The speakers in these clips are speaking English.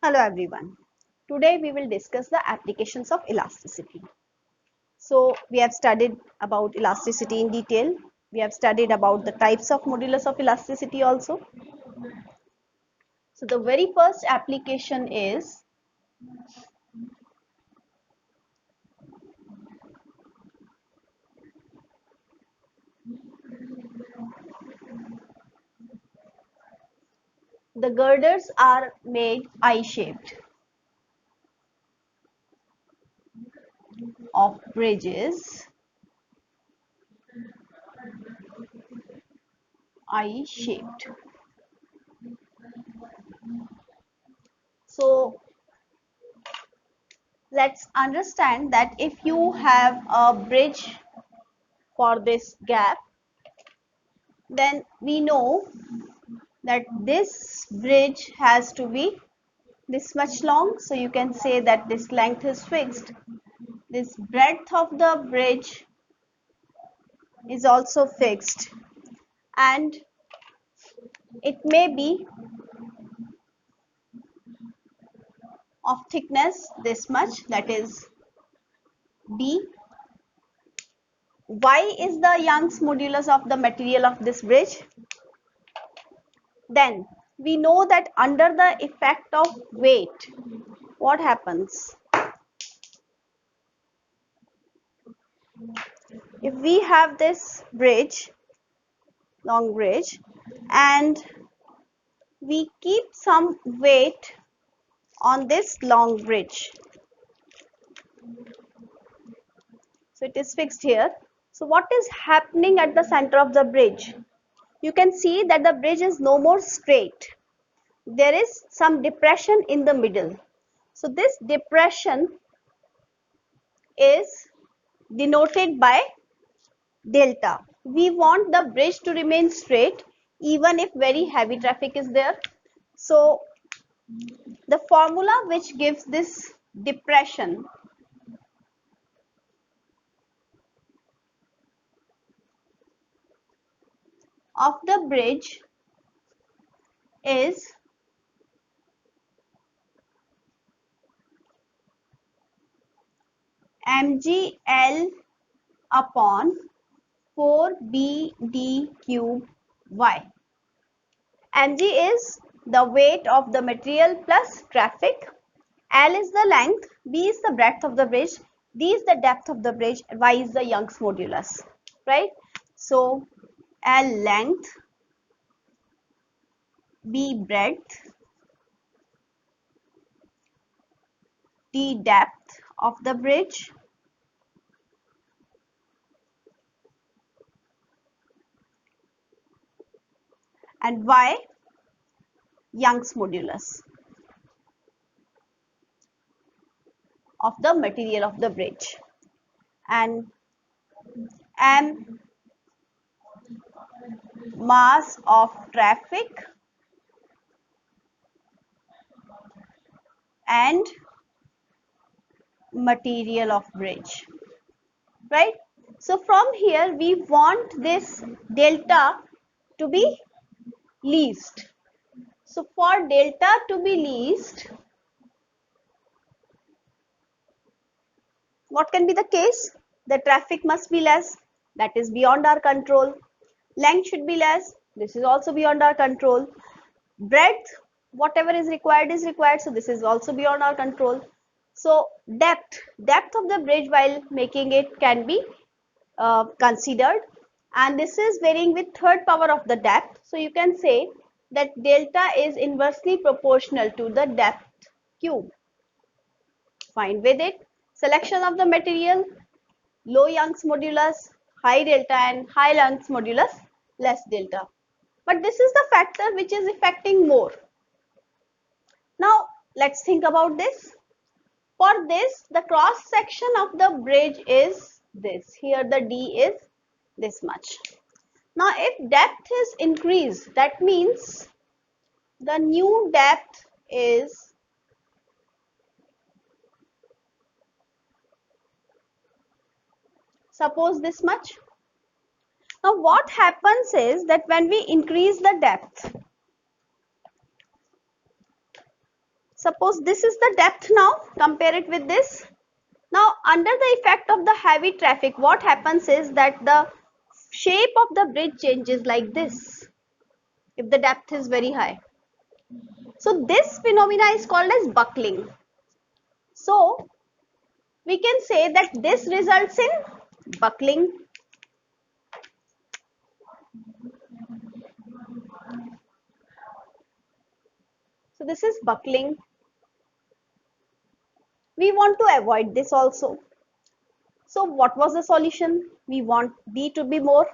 Hello everyone. Today we will discuss the applications of elasticity. So we have studied about elasticity in detail. We have studied about the types of modulus of elasticity also. So the very first application is the girders are made eye-shaped of bridges, eye-shaped. So let's understand that if you have a bridge for this gap, then we know that this bridge has to be this much long, so you can say that this length is fixed. This breadth of the bridge is also fixed, and it may be of thickness this much, that is B. Y is the Young's modulus of the material of this bridge. Then we know that under the effect of weight, what happens? If we have this bridge, long bridge, and we keep some weight on this long bridge, so it is fixed here. So what is happening at the center of the bridge? You can see that the bridge is no more straight. There is some depression in the middle. So this depression is denoted by delta. We want the bridge to remain straight even if very heavy traffic is there. So the formula which gives this depression of the bridge is mgl upon 4bd cube y. Mg is the weight of the material plus traffic, L is the length, B is the breadth of the bridge, D is the depth of the bridge, and Y is the Young's modulus, right? So L length, B breadth, D depth of the bridge, and Y Young's modulus of the material of the bridge, and M mass of traffic and material of bridge, right? So from here we want this delta to be least. So for delta to be least, what can be the case? The traffic must be less, that is beyond our control. Length should be less, this is also beyond our control. Breadth, whatever is required, so this is also beyond our control. So depth of the bridge while making it can be considered, and this is varying with third power of the depth. So you can say that delta is inversely proportional to the depth cube. Fine with it. Selection of the material, low Young's modulus, high delta, and high Young's modulus, less delta. But this is the factor which is affecting more. Now let's think about this. For this, the cross section of the bridge is this. Here the D is this much. Now if depth is increased, that means the new depth is suppose this much. Now what happens is that when we increase the depth, Suppose this is the depth now, compare it with this. Now under the effect of the heavy traffic, what happens is that the shape of the bridge changes like this if the depth is very high. So this phenomena is called as buckling. So we can say that this results in buckling. So this is buckling. We want to avoid this also. So what was the solution? We want B to be more.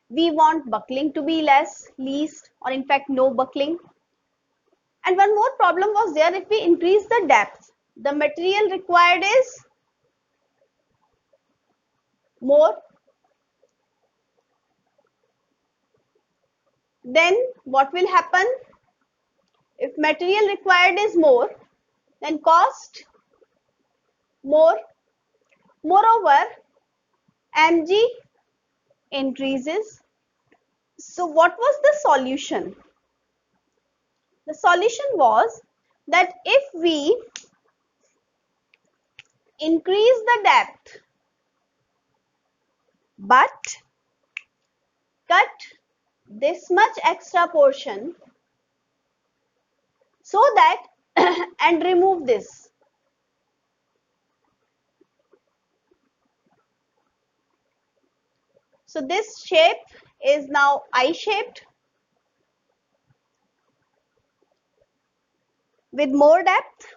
We want buckling to be less, least, or in fact no buckling. And one more problem was there. If we increase the depth, the material required is more. Then what will happen? If material required is more, then cost more. Moreover, mg increases. So what was the solution? The solution was that if we increase the depth but cut this much extra portion so that and remove this. So this shape is now I-shaped with more depth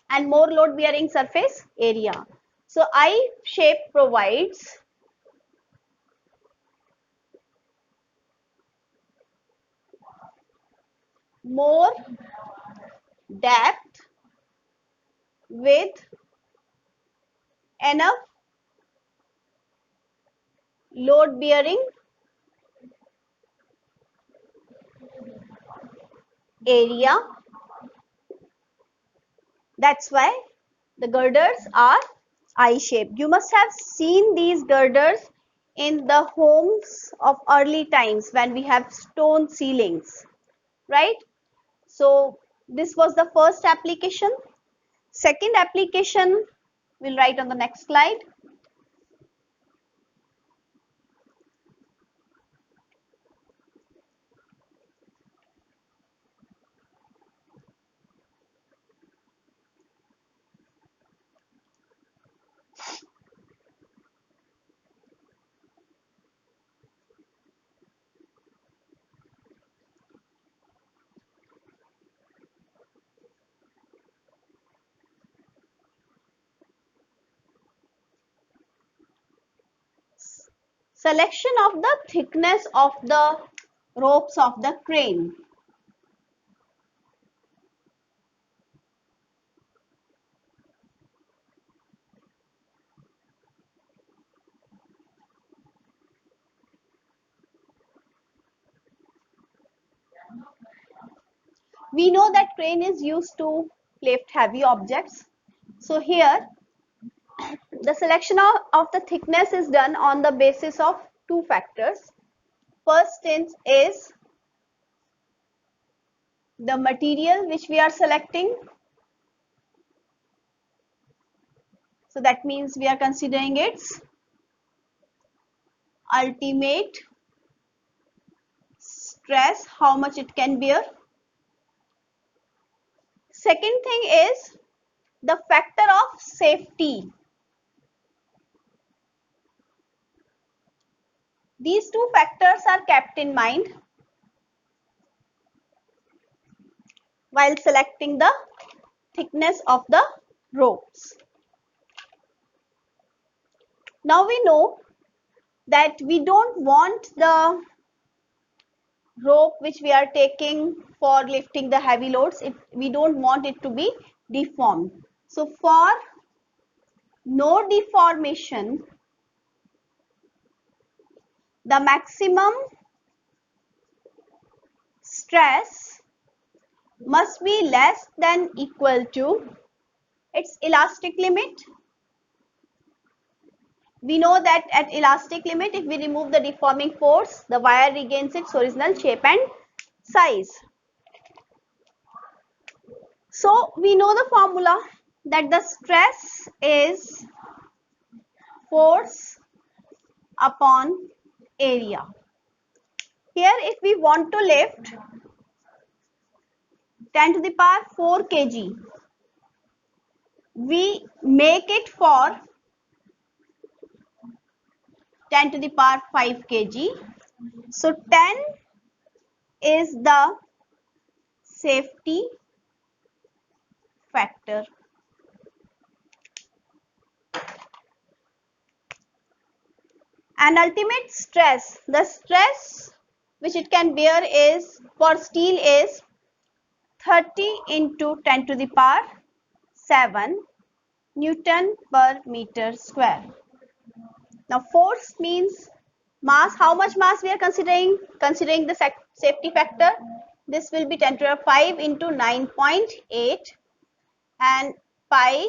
and more load bearing surface area. So I shape provides more depth with enough load bearing area. That's why the girders are I-shaped. You must have seen these girders in the homes of early times when we have stone ceilings, right? So this was the first application. Second application we'll write on the next slide. Selection of the thickness of the ropes of the crane. We know that crane is used to lift heavy objects. So here the selection of the thickness is done on the basis of two factors. First is the material which we are selecting. So that means we are considering its ultimate stress, how much it can bear. Second thing is the factor of safety. These two factors are kept in mind while selecting the thickness of the ropes. Now we know that we don't want the rope which we are taking for lifting the heavy loads, we don't want it to be deformed. So for no deformation, the maximum stress must be less than equal to its elastic limit. We know that at elastic limit, if we remove the deforming force, the wire regains its original shape and size. So we know the formula that the stress is force upon area. Here if we want to lift 10 to the power 4 kg, we make it for 10 to the power 5 kg. So 10 is the safety factor. And ultimate stress, the stress which it can bear is for steel is 30 into 10 to the power 7 Newton per meter square. Now force means mass. How much mass we are considering? Considering the safety factor, this will be 10 to the power 5 into 9.8 and pi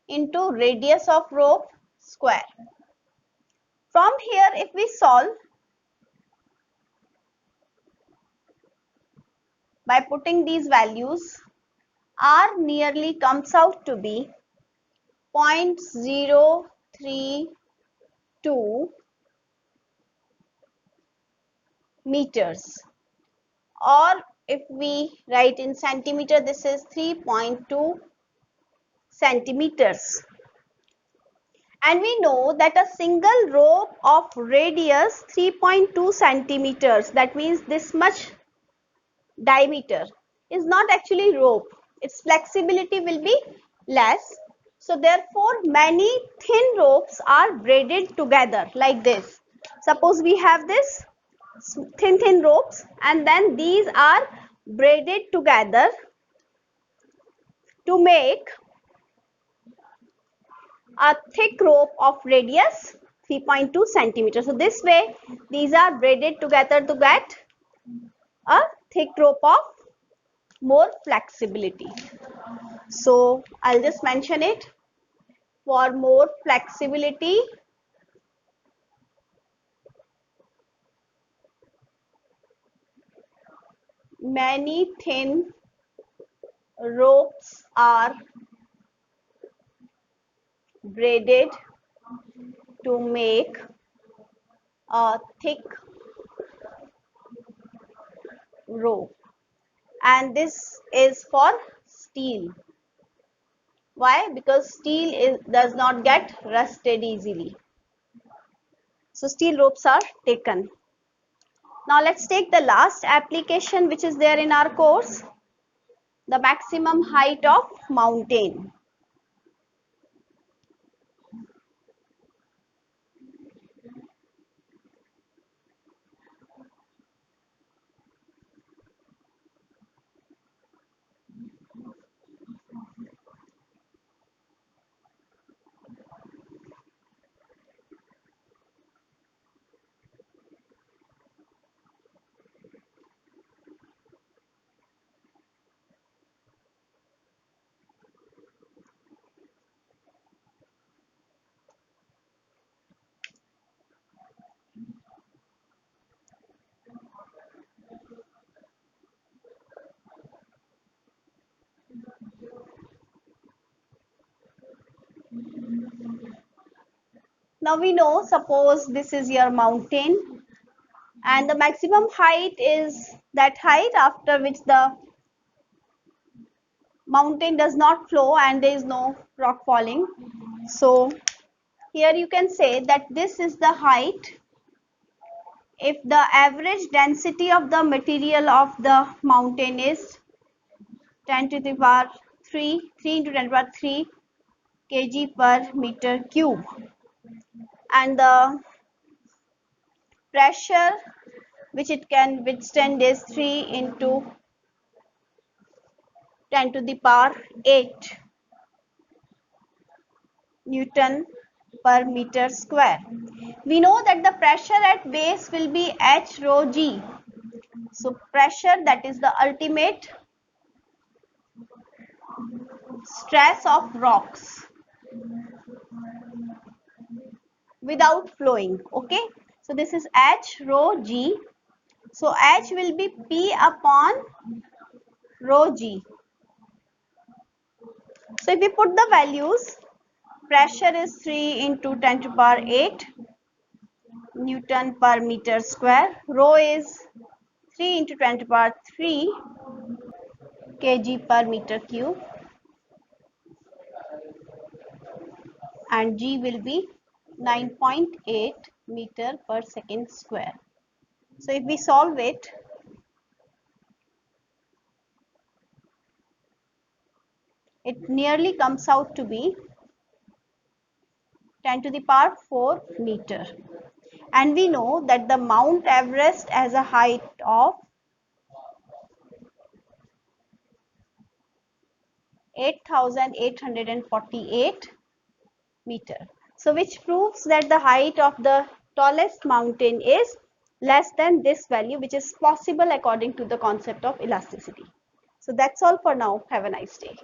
into radius of rope square. From here if we solve by putting these values, R nearly comes out to be 0.032 meters, or if we write in centimeter, this is 3.2 centimeters. And we know that a single rope of radius 3.2 centimeters, that means this much diameter, is not actually rope. Its flexibility will be less. So therefore many thin ropes are braided together like this. Suppose we have this thin ropes and then these are braided together to make a thick rope of radius 3.2 centimeters. So this way these are braided together to get a thick rope of more flexibility. So I'll just mention it. For more flexibility, many thin ropes are braided to make a thick rope, and this is for steel. Why? Because steel does not get rusted easily. So steel ropes are taken. Now let's take the last application which is there in our course, the maximum height of mountain. Now we know, suppose this is your mountain and the maximum height is that height after which the mountain does not flow and there is no rock falling. So here you can say that this is the height if the average density of the material of the mountain is 10 to the power 3 into 10 to the power 3 kg per meter cube, and the pressure which it can withstand is 3 into 10 to the power 8 Newton per meter square. We know that the pressure at base will be H rho g. So pressure, that is the ultimate stress of rocks without flowing. Okay, so this is H rho g. So H will be P upon rho g. So if we put the values, pressure is 3 into 10 to the power 8 Newton per meter square. Rho is 3 into 10 to the power 3 kg per meter cube. And G will be 9.8 meter per second square. So if we solve it, it nearly comes out to be 10 to the power 4 meter. And we know that the Mount Everest has a height of 8,848 meter. So which proves that the height of the tallest mountain is less than this value, which is possible according to the concept of elasticity. So that's all for now. Have a nice day.